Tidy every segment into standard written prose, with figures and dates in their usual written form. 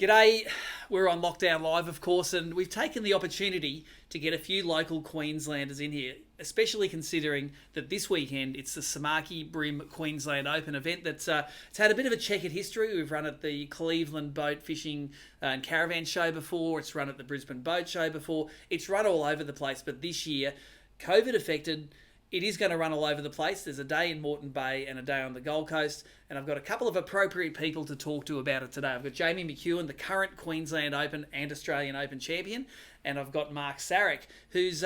G'day, we're on Lockdown Live, of course, and we've taken the opportunity to get a few local Queenslanders in here, especially considering that this weekend it's the Samaki BREAM Queensland Open event that's it's had a bit of a checkered history. We've run at the Cleveland Boat Fishing and Caravan Show before, it's run at the Brisbane Boat Show before, it's run all over the place, but this year, COVID affected, it is going to run all over the place. There's a day in Moreton Bay and a day on the Gold Coast, and I've got a couple of appropriate people to talk to about it today. I've got Jamie McKeown, the current Queensland Open and Australian Open champion, and I've got Mark Saric, who's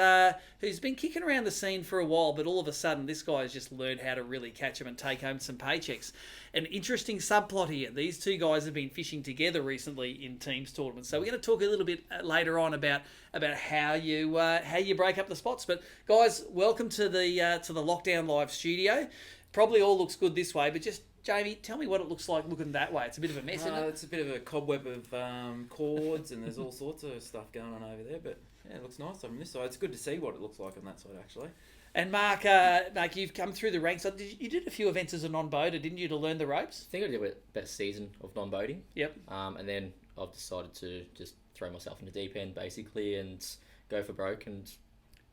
been kicking around the scene for a while, but all of a sudden this guy's just learned how to really catch him and take home some paychecks. An interesting subplot here. These two guys have been fishing together recently in teams tournaments, so we're going to talk a little bit later on about how you break up the spots. But guys, welcome to the Lockdown Live studio. Probably all looks good this way, but just Jamie, tell me what it looks like looking that way. It's a bit of a mess, isn't it? It's a bit of a cobweb of cords, and there's all sorts of stuff going on over there. But yeah, it looks nice on this side. It's good to see what it looks like on that side, actually. And Mark, you've come through the ranks. You did a few events as a non-boater, didn't you, to learn the ropes? I think I did about a season of non-boating. Yep. And then I've decided to just throw myself in the deep end, basically, and go for broke and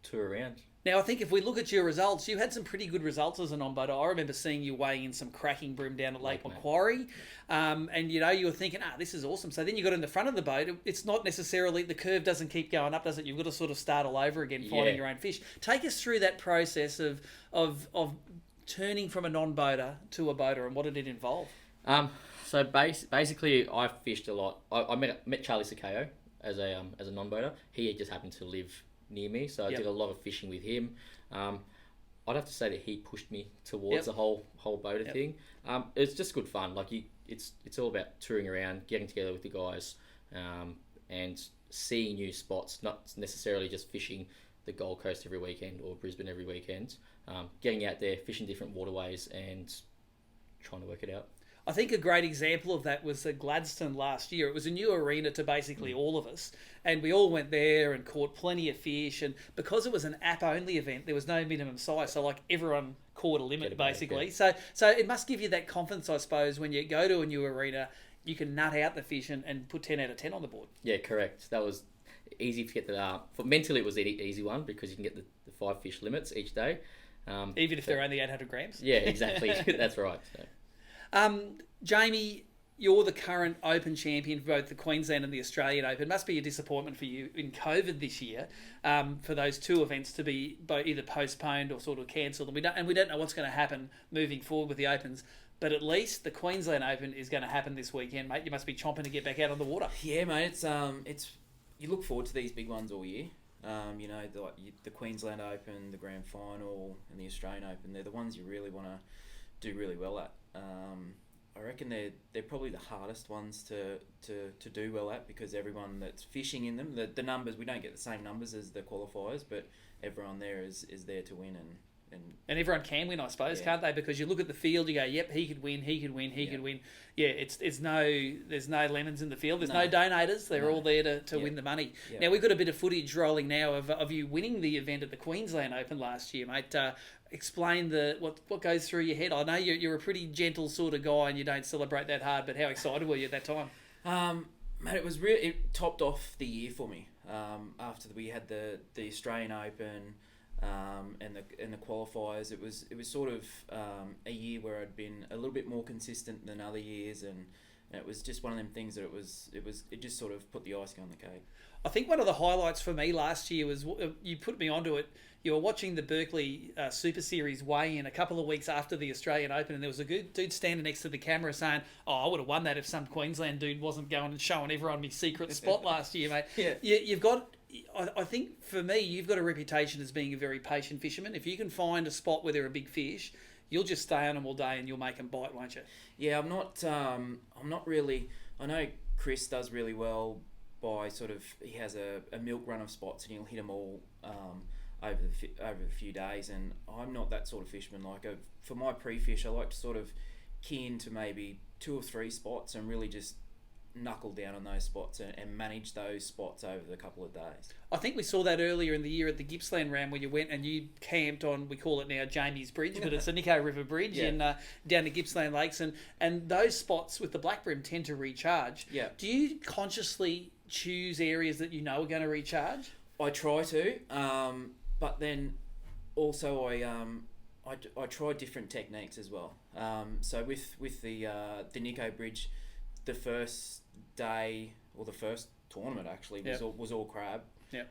tour around. Now, I think if we look at your results, you had some pretty good results as a non-boater. I remember seeing you weighing in some cracking bream down at Lake Macquarie. And, you were thinking, this is awesome. So then you got in the front of the boat. It's not necessarily, the curve doesn't keep going up, does it? You've got to sort of start all over again, finding your own fish. Take us through that process of turning from a non-boater to a boater, and what did it involve? So basically, I fished a lot. I met Charlie Sakeo as a non-boater. He just happened to live near me, so I did a lot of fishing with him. I'd have to say that he pushed me towards the whole boater thing. It's just good fun. Like it's all about touring around, getting together with the guys, and seeing new spots. Not necessarily just fishing the Gold Coast every weekend or Brisbane every weekend. Getting out there, fishing different waterways, and trying to work it out. I think a great example of that was at Gladstone last year. It was a new arena to basically all of us, and we all went there and caught plenty of fish. And because it was an app-only event, there was no minimum size, so like everyone caught a limit basically. So it must give you that confidence, I suppose, when you go to a new arena, you can nut out the fish and put 10 out of 10 on the board. Yeah, correct. That was easy to get that. For mentally, it was an easy one because you can get the 5 fish limits each day. Even if they're only 800 grams? Yeah, exactly. That's right. So. Jamie, you're the current Open champion for both the Queensland and the Australian Open. It must be a disappointment for you in COVID this year for those two events to be either postponed or sort of cancelled. And we don't know what's going to happen moving forward with the Opens. But at least the Queensland Open is going to happen this weekend, mate. You must be chomping to get back out on the water. Yeah, mate. It's you look forward to these big ones all year. The Queensland Open, the Grand Final, and the Australian Open. They're the ones you really want to do really well at. I reckon they're probably the hardest ones to do well at because everyone that's fishing in them, the numbers, we don't get the same numbers as the qualifiers, but everyone there is there to win and everyone can win, I suppose, can't they? Because you look at the field, you go, yep, he could win, he could win, he could win. Yeah, there's no lemons in the field. There's no donators. They're all there to win the money. Yep. Now, we've got a bit of footage rolling now of you winning the event at the Queensland Open last year, mate. Explain what goes through your head. I know you're a pretty gentle sort of guy and you don't celebrate that hard, but how excited were you at that time? Mate, it topped off the year for me. After we had the Australian Open and the qualifiers, it was sort of a year where I'd been a little bit more consistent than other years, and it was just one of them things that it just sort of put the icing on the cake. I think one of the highlights for me last year was you put me onto it. You were watching the Berkeley Super Series weigh in a couple of weeks after the Australian Open, and there was a good dude standing next to the camera saying, I would have won that if some Queensland dude wasn't going and showing everyone my secret spot last year, mate. Yeah. You've got, I think for me, you've got a reputation as being a very patient fisherman. If you can find a spot where there are big fish, you'll just stay on them all day and you'll make them bite, won't you? Yeah, I'm not really. I know Chris does really well by he has a milk run of spots and he'll hit them all over a few days, and I'm not that sort of fisherman. For my pre-fish, I like to sort of key into maybe 2 or 3 spots and really just knuckle down on those spots and manage those spots over the couple of days. I think we saw that earlier in the year at the Gippsland round where you went and you camped on, we call it now Jamie's Bridge, but it's the Nico River Bridge in down to Gippsland Lakes, and those spots with the black bream tend to recharge. Yeah. Do you consciously choose areas that you know are going to recharge? I try to, but then also I try different techniques as well. So with the Nico Bridge, the first day or the first tournament actually was all crab. Yeah.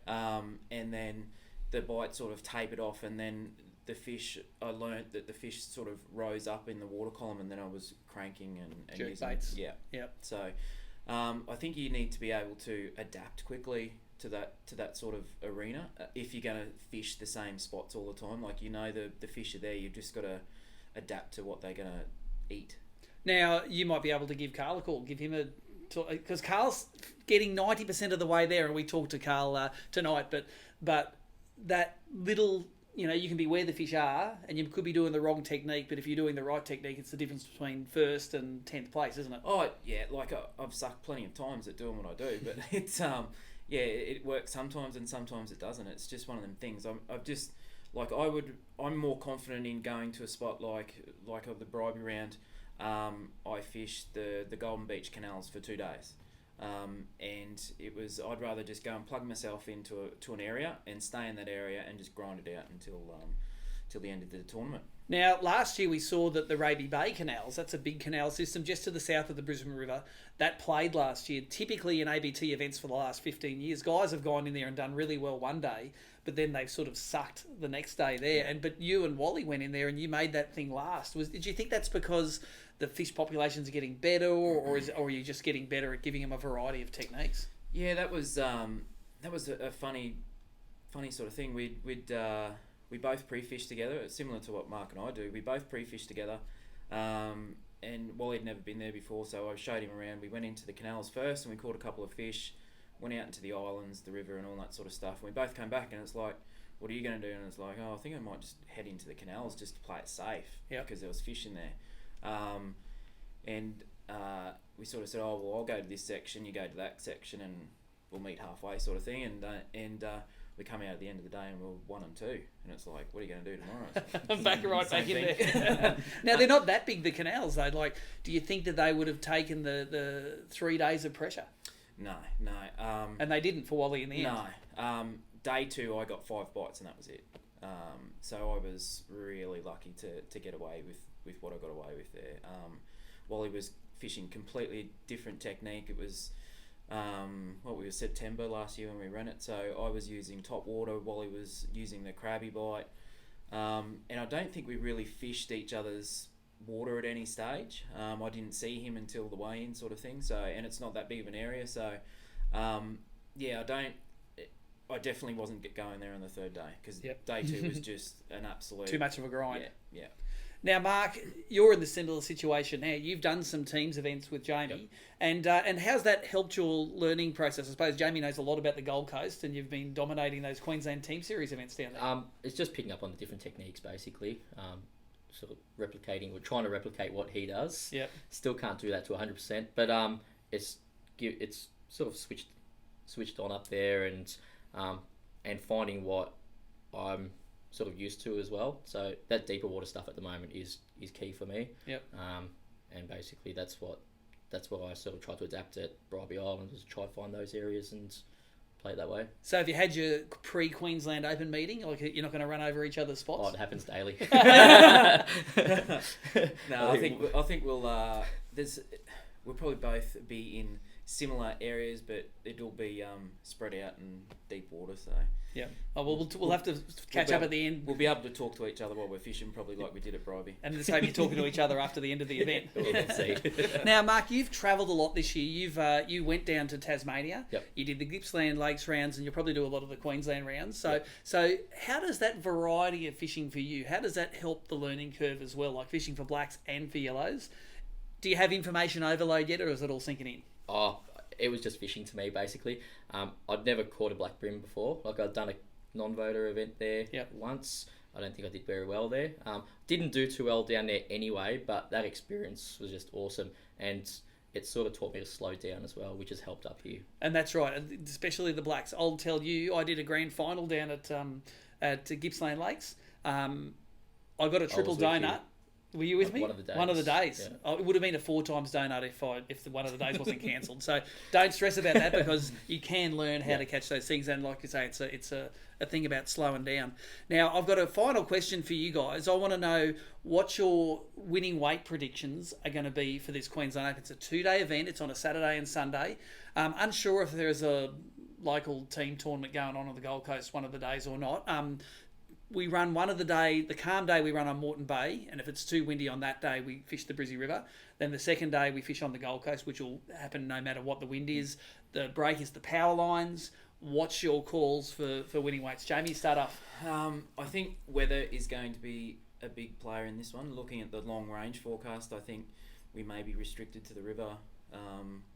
And then the bite sort of tapered off, and then the fish, I learnt that the fish sort of rose up in the water column, and then I was cranking and jerk using baits. Yeah. So I think you need to be able to adapt quickly to that sort of arena if you're going to fish the same spots all the time. Like, the fish are there, you've just got to adapt to what they're going to eat. Now, you might be able to give Carl a call, give him because Carl's getting 90% of the way there, and we talked to Carl tonight, but that little, you can be where the fish are, and you could be doing the wrong technique, but if you're doing the right technique, it's the difference between 1st and 10th place, isn't it? Oh, yeah, like I've sucked plenty of times at doing what I do, but it's, it works sometimes and sometimes it doesn't. It's just one of them things. I'm more confident in going to a spot like of the Bribie round. I fished the Golden Beach canals for 2 days. And I'd rather just go and plug myself to an area and stay in that area and just grind it out until the end of the tournament. Now, last year we saw that the Raby Bay canals, that's a big canal system just to the south of the Brisbane River, that played last year. Typically in ABT events for the last 15 years, guys have gone in there and done really well one day, but then they've sort of sucked the next day there. But you and Wally went in there and you made that thing last. Did you think that's because the fish populations are getting better, or are you just getting better at giving them a variety of techniques? Yeah, that was a funny sort of thing. We both pre-fished together. It's similar to what Mark and I do. We both pre-fished together, and Wally had never been there before, so I showed him around. We went into the canals first, and we caught a couple of fish, went out into the islands, the river, and all that sort of stuff. And we both came back, and it's like, what are you going to do? And it's like, I think I might just head into the canals just to play it safe, because there was fish in there. We sort of said, I'll go to this section, you go to that section, and we'll meet halfway, sort of thing. And we come out at the end of the day and we're 1 and 2, and it's like, what are you going to do tomorrow? back in there. Now, they're not that big, the canals though. Like, do you think that they would have taken the 3 days of pressure? No. And they didn't for Wally in the end? No. Day 2 I got 5 bites and that was it. So I was really lucky to get away with what I got away with there. Wally was fishing completely different technique. It was September last year when we ran it, so I was using top water, Wally was using the crabby bite, and I don't think we really fished each other's water at any stage. I didn't see him until the weigh-in sort of thing, so, and it's not that big of an area, so I definitely wasn't going there on the 3rd day, because day 2 was just an absolute too much of a grind. Yeah. Now, Mark, you're in the similar situation now. You've done some teams events with Jamie, and how's that helped your learning process? I suppose Jamie knows a lot about the Gold Coast, and you've been dominating those Queensland Team Series events down there. It's just picking up on the different techniques, basically. Sort of replicating, or trying to replicate what he does. Yep. Still can't do that to 100%, but it's sort of switched on up there, and finding what I'm sort of used to as well. So that deeper water stuff at the moment is key for me. Yep. And basically that's what I sort of try to adapt at Bribie Island, is try to find those areas and play it that way. So have you had your pre-Queensland Open meeting? Like, you're not going to run over each other's spots? Oh, it happens daily. No, I think we'll probably both be in similar areas, but it'll be spread out in deep water. So yeah. Oh, well, we'll have to catch up at the end. We'll be able to talk to each other while we're fishing, probably like we did at Bribie. And the same, you're talking to each other after the end of the event. We'll see. Now, Mark, you've travelled a lot this year. You went down to Tasmania. Yep. You did the Gippsland Lakes rounds, and you'll probably do a lot of the Queensland rounds. So, Yep. So how does that variety of fishing for you? How does that help the learning curve as well, like fishing for blacks and for yellows? Do you have information overload yet, or is it all sinking in? Oh, it was just fishing to me, basically. I'd never caught a black bream before. Like, I'd done a non-voter event there once. I don't think I did very well there. Didn't do too well down there anyway, but that experience was just awesome. And it sort of taught me to slow down as well, which has helped up here. And that's right, especially the blacks. I'll tell you, I did a grand final down at Gippsland Lakes. I got a triple donut. Were you with me? One of the days. One of the days. Yeah. It would have been a 4 times donut if one of the days wasn't cancelled. So don't stress about that, because you can learn how to catch those things. And like you say, it's a thing about slowing down. Now, I've got a final question for you guys. I want to know what your winning weight predictions are going to be for this Queensland Open. It's a 2-day event. It's on a Saturday and Sunday. Unsure if there's a local team tournament going on the Gold Coast one of the days or not. We run one of the day, the calm day we run on Moreton Bay, and if it's too windy on that day, we fish the Bribie River. Then the second day we fish on the Gold Coast, which will happen no matter what the wind is. The break is the power lines. What's your calls for winning weights? Jamie, start off. I think weather is going to be a big player in this one. Looking at the long range forecast, I think we may be restricted to the river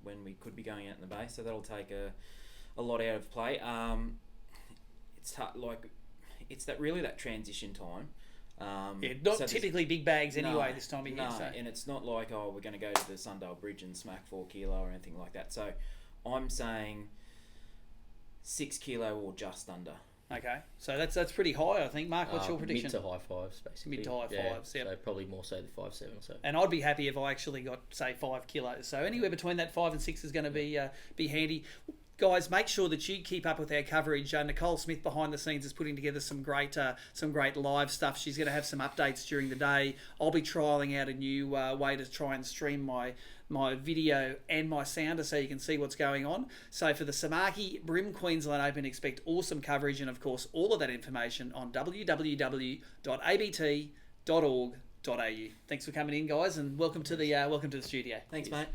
when we could be going out in the bay, so that'll take a lot out of play. It's that transition time. Not so typically big bags anyway this time of year. No, So. And it's not like, we're going to go to the Sundale Bridge and smack 4 kilo or anything like that. So I'm saying 6 kilo or just under. Okay, so that's pretty high, I think. Mark, what's your prediction? Mid to high fives, basically. Mid to high fives, yeah. So probably more so the 5-7 or so. And I'd be happy if I actually got, say, 5 kilos. So anywhere between that 5 and 6 is going to be handy. Guys, make sure that you keep up with our coverage. Nicole Smith behind the scenes is putting together some great live stuff. She's going to have some updates during the day. I'll be trialling out a new way to try and stream my video and my sounder so you can see what's going on. So for the Samaki BREAM Queensland Open, expect awesome coverage, and of course all of that information on www.abt.org.au. Thanks for coming in, guys, and welcome to the studio. Thanks, mate.